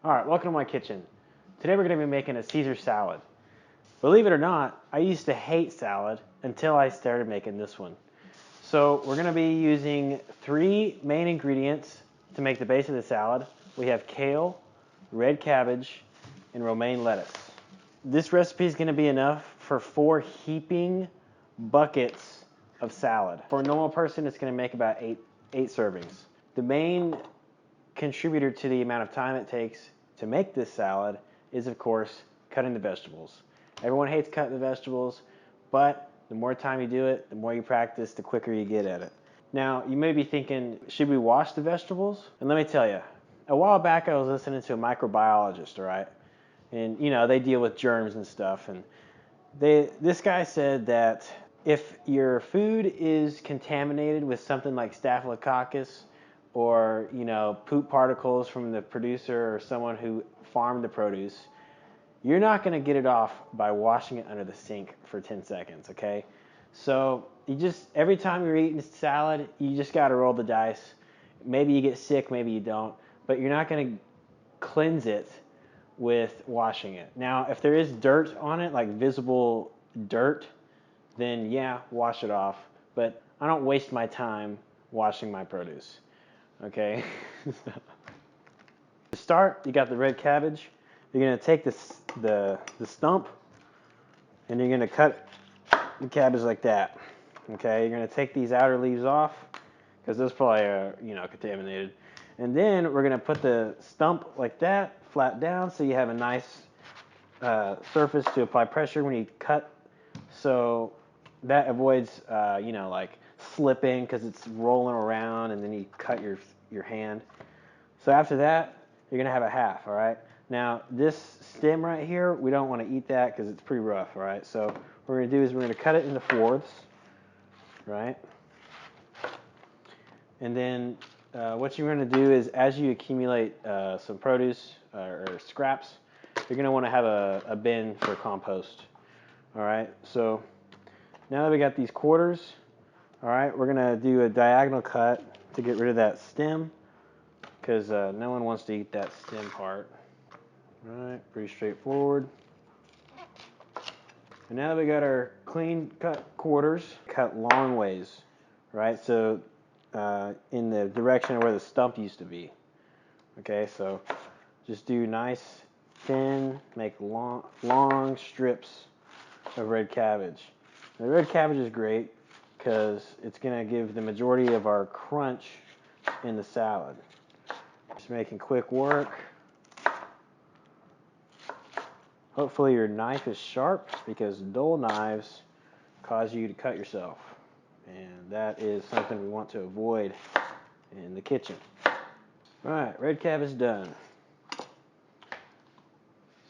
Alright, welcome to my kitchen. Today we're going to be making a Caesar salad. Believe it or not, I used to hate salad until I started making this one. So we're going to be using 3 main ingredients to make the base of the salad. We have kale, red cabbage, and romaine lettuce. This recipe is going to be enough for 4 heaping buckets of salad. For a normal person, it's going to make about 8 servings. The main contributor to the amount of time it takes to make this salad is, of course, cutting the vegetables. Everyone hates cutting the vegetables, but the more time you do it, the more you practice, the quicker you get at it. Now, you may be thinking, should we wash the vegetables? And let me tell you, a while back I was listening to a microbiologist, all right? And, you know, they deal with germs and stuff. And this guy said that if your food is contaminated with something like staphylococcus, or, you know, poop particles from the producer or someone who farmed the produce, you're not going to get it off by washing it under the sink for 10 seconds, okay? So every time you're eating salad, you just got to roll the dice. Maybe you get sick, maybe you don't, but you're not going to cleanse it with washing it. Now, if there is dirt on it, like visible dirt, then yeah, wash it off. But I don't waste my time washing my produce. Okay. To start, you got the red cabbage. You're gonna take the stump, and you're gonna cut the cabbage like that. Okay. You're gonna take these outer leaves off because those probably are contaminated. And then we're gonna put the stump like that, flat down, so you have a nice surface to apply pressure when you cut. So that avoids like slipping because it's rolling around, and then you cut your hand. So after that, you're gonna have a half. All right. Now this stem right here, we don't want to eat that because it's pretty rough. All right. So what we're gonna do is we're gonna cut it into 4ths, right? And then what you're gonna do is, as you accumulate some produce or scraps, you're gonna want to have a bin for compost. All right. So now that we got these quarters, all right, we're gonna do a diagonal cut to get rid of that stem, because no one wants to eat that stem part. All right, pretty straightforward. And now that we got our clean cut quarters, cut long ways, right? So in the direction of where the stump used to be. Okay, so just do nice, thin, make long strips of red cabbage. The red cabbage is great because it's going to give the majority of our crunch in the salad. Just making quick work. Hopefully your knife is sharp, because dull knives cause you to cut yourself. And that is something we want to avoid in the kitchen. All right, red cabbage done.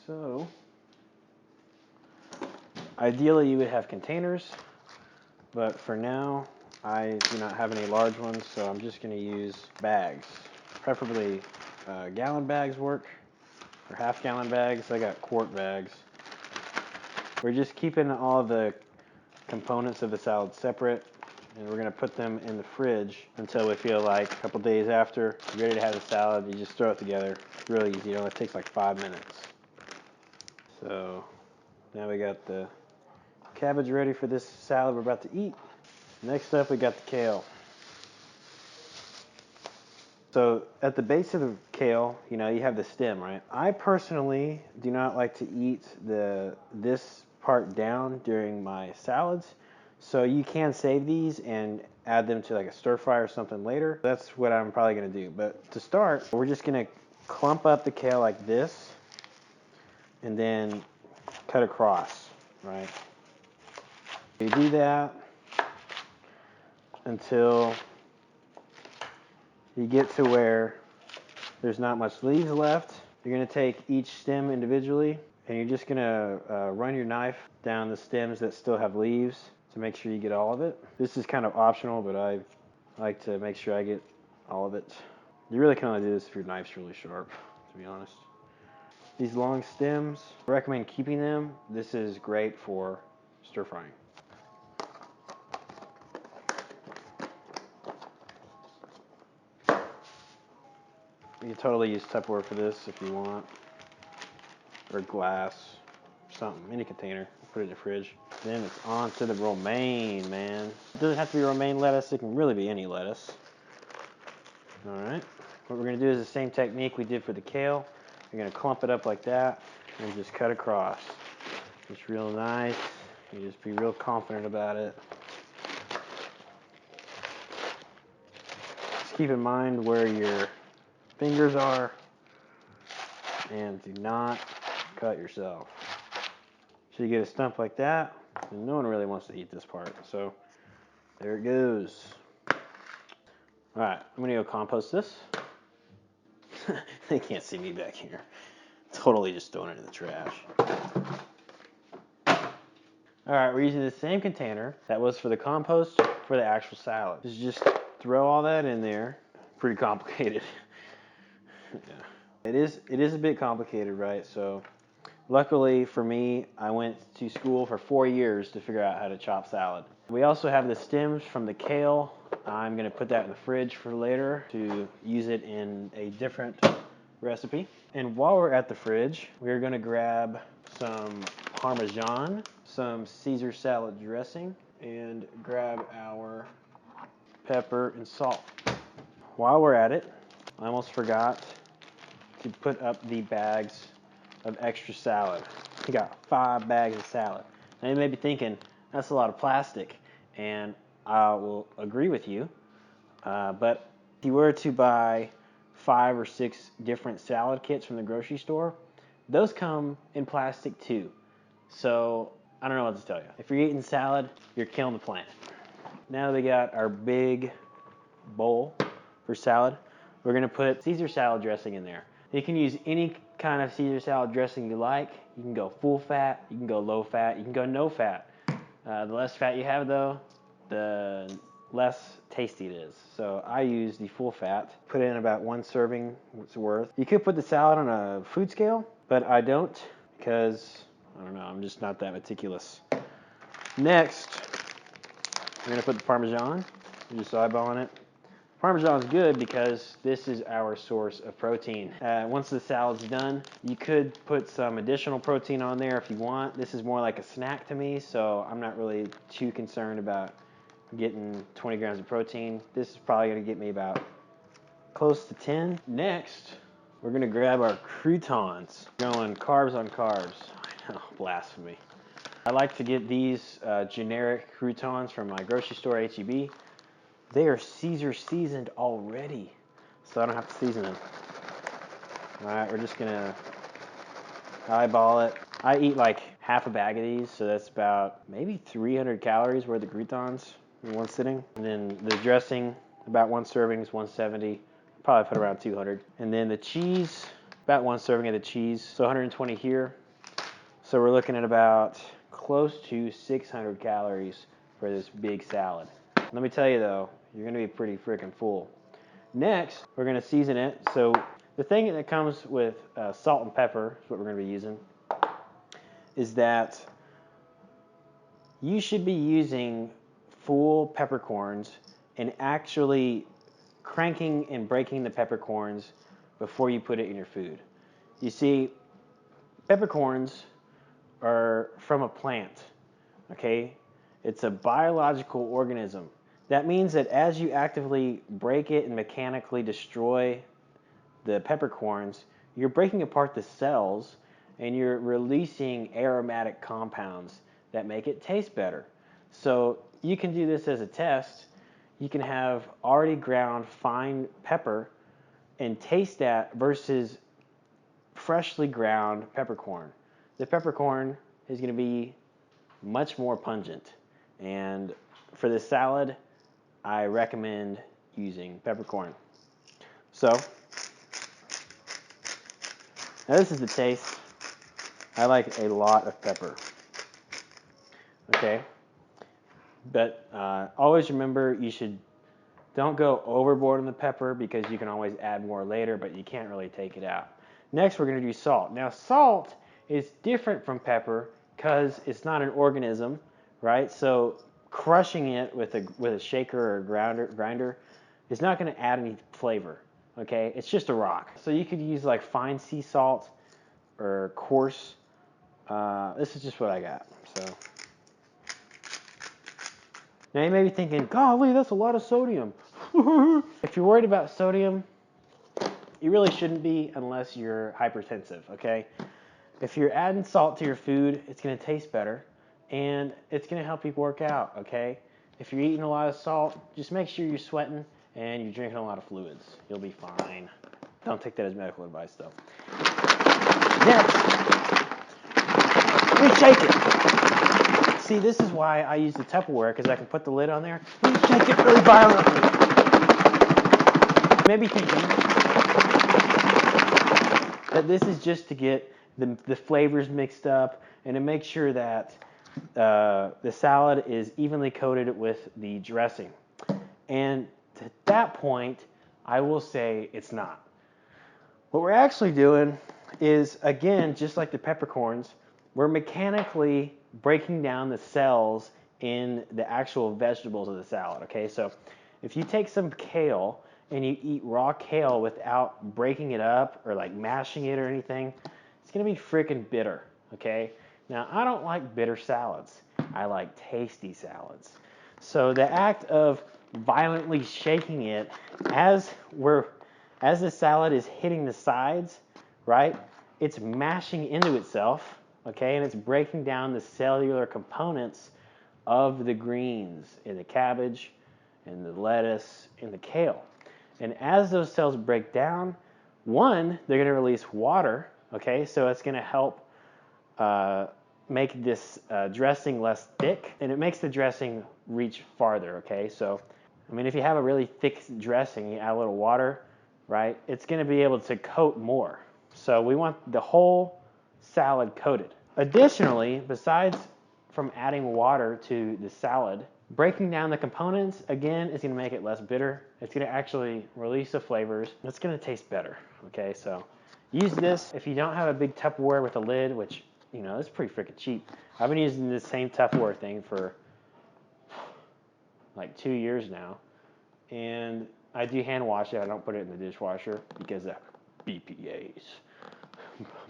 So ideally you would have containers, but for now I do not have any large ones, so I'm just going to use bags. Preferably gallon bags work, or half-gallon bags. I got quart bags. We're just keeping all the components of the salad separate, and we're going to put them in the fridge until we feel like a couple days after you're ready to have the salad. You just throw it together. It's really easy. You know, it takes like 5 minutes. So now we got the cabbage ready for this salad we're about to eat. Next up, we got the kale. So at the base of the kale, you have the stem, right? I personally do not like to eat this part down during my salads. So you can save these and add them to like a stir fry or something later. That's what I'm probably gonna do. But to start, we're just gonna clump up the kale like this and then cut across, right? You do that until you get to where there's not much leaves left. You're gonna take each stem individually, and you're just gonna run your knife down the stems that still have leaves to make sure you get all of it. This is kind of optional, but I like to make sure I get all of it. You really can only do this if your knife's really sharp, to be honest. These long stems, I recommend keeping them. This is great for stir frying. can totally use Tupperware for this if you want, or glass, something, any container. Put it in the fridge. Then it's on to the romaine, man. It doesn't have to be romaine lettuce. It can really be any lettuce. All right. What we're gonna do is the same technique we did for the kale. You're gonna clump it up like that and just cut across. It's real nice. You just be real confident about it. Just keep in mind where your fingers are and do not cut yourself. So you get a stump like that, and no one really wants to eat this part. So there it goes. All right, I'm gonna go compost this. They can't see me back here. Totally just throwing it in the trash. All right, we're using the same container that was for the compost for the actual salad. Just throw all that in there. Pretty complicated. Yeah. It is a bit complicated, right? So luckily for me, I went to school for 4 years to figure out how to chop salad. We also have the stems from the kale. I'm gonna put that in the fridge for later to use it in a different recipe. And while we're at the fridge, we're gonna grab some Parmesan, some Caesar salad dressing, and grab our pepper and salt. While we're at it, I almost forgot to put up the bags of extra salad. We got 5 bags of salad. Now you may be thinking, that's a lot of plastic, and I will agree with you, but if you were to buy 5 or 6 different salad kits from the grocery store, those come in plastic too. So I don't know what to tell you. If you're eating salad, you're killing the planet. Now that we got our big bowl for salad, we're gonna put Caesar salad dressing in there. You can use any kind of Caesar salad dressing you like. You can go full fat, you can go low fat, you can go no fat. The less fat you have though, the less tasty it is. So I use the full fat, put in about 1 serving worth. You could put the salad on a food scale, but I don't because, I don't know, I'm just not that meticulous. Next, we're gonna put the Parmesan. We're just eyeballing it. Parmesan is good because this is our source of protein. Once the salad's done, you could put some additional protein on there if you want. This is more like a snack to me, so I'm not really too concerned about getting 20 grams of protein. This is probably gonna get me about close to 10. Next, we're gonna grab our croutons. Going carbs on carbs. I know, blasphemy. I like to get these generic croutons from my grocery store, H-E-B. They are Caesar seasoned already, so I don't have to season them. All right, we're just gonna eyeball it. I eat like half a bag of these, so that's about maybe 300 calories worth of croutons in one sitting. And then the dressing, about 1 serving is 170. Probably put around 200. And then the cheese, about 1 serving of the cheese, so 120 here. So we're looking at about close to 600 calories for this big salad. Let me tell you though, you're gonna be pretty freaking full. Next, we're gonna season it. So the thing that comes with salt and pepper, is what we're gonna be using, is that you should be using full peppercorns and actually cranking and breaking the peppercorns before you put it in your food. You see, peppercorns are from a plant, okay? It's a biological organism. That means that as you actively break it and mechanically destroy the peppercorns, you're breaking apart the cells and you're releasing aromatic compounds that make it taste better. So you can do this as a test. You can have already ground fine pepper and taste that versus freshly ground peppercorn. The peppercorn is going to be much more pungent. And for this salad, I recommend using peppercorn. So, now this is the taste. I like a lot of pepper. Okay? But always remember, don't go overboard on the pepper because you can always add more later, but you can't really take it out. Next, we're going to do salt. Now, salt is different from pepper because it's not an organism, right? So crushing it with a shaker or grinder is not going to add any flavor. okay? It's just a rock. So you could use like fine sea salt or coarse. This is just what I got. So now you may be thinking, golly, that's a lot of sodium. If you're worried about sodium, you really shouldn't be unless you're hypertensive, okay? If you're adding salt to your food, it's gonna taste better and it's gonna help you work out, okay? If you're eating a lot of salt, just make sure you're sweating and you're drinking a lot of fluids. You'll be fine. Don't take that as medical advice though. Next, we shake it. See, this is why I use the Tupperware, because I can put the lid on there and shake it really violently. Maybe thinking that this is just to get the flavors mixed up and to make sure that the salad is evenly coated with the dressing. And at that point, I will say it's not. What we're actually doing is, again, just like the peppercorns, we're mechanically breaking down the cells in the actual vegetables of the salad, okay? So if you take some kale and you eat raw kale without breaking it up or like mashing it or anything, it's gonna be freaking bitter, okay? Now, I don't like bitter salads. I like tasty salads. So the act of violently shaking it as the salad is hitting the sides, right? It's mashing into itself, okay? And it's breaking down the cellular components of the greens in the cabbage and the lettuce and the kale. And as those cells break down, one, they're going to release water, okay? So it's going to help make this dressing less thick, and it makes the dressing reach farther, okay? So, I mean, if you have a really thick dressing, you add a little water, right? It's going to be able to coat more. So we want the whole salad coated. Additionally, besides from adding water to the salad, breaking down the components, again, is going to make it less bitter. It's going to actually release the flavors. It's going to taste better, okay? So use this. If you don't have a big Tupperware with a lid, which, you know, it's pretty freaking cheap. I've been using this same Tupperware thing for like 2 years now. And I do hand wash it. I don't put it in the dishwasher because of BPAs.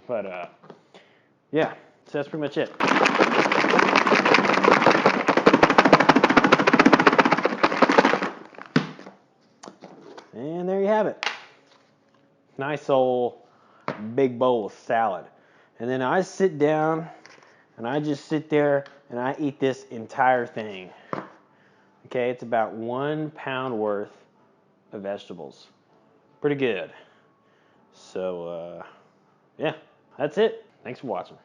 But yeah, so that's pretty much it. And there you have it. Nice old big bowl of salad. And then I sit down and I just sit there and I eat this entire thing. Okay, it's about 1 pound worth of vegetables. Pretty good. So, yeah, that's it. Thanks for watching.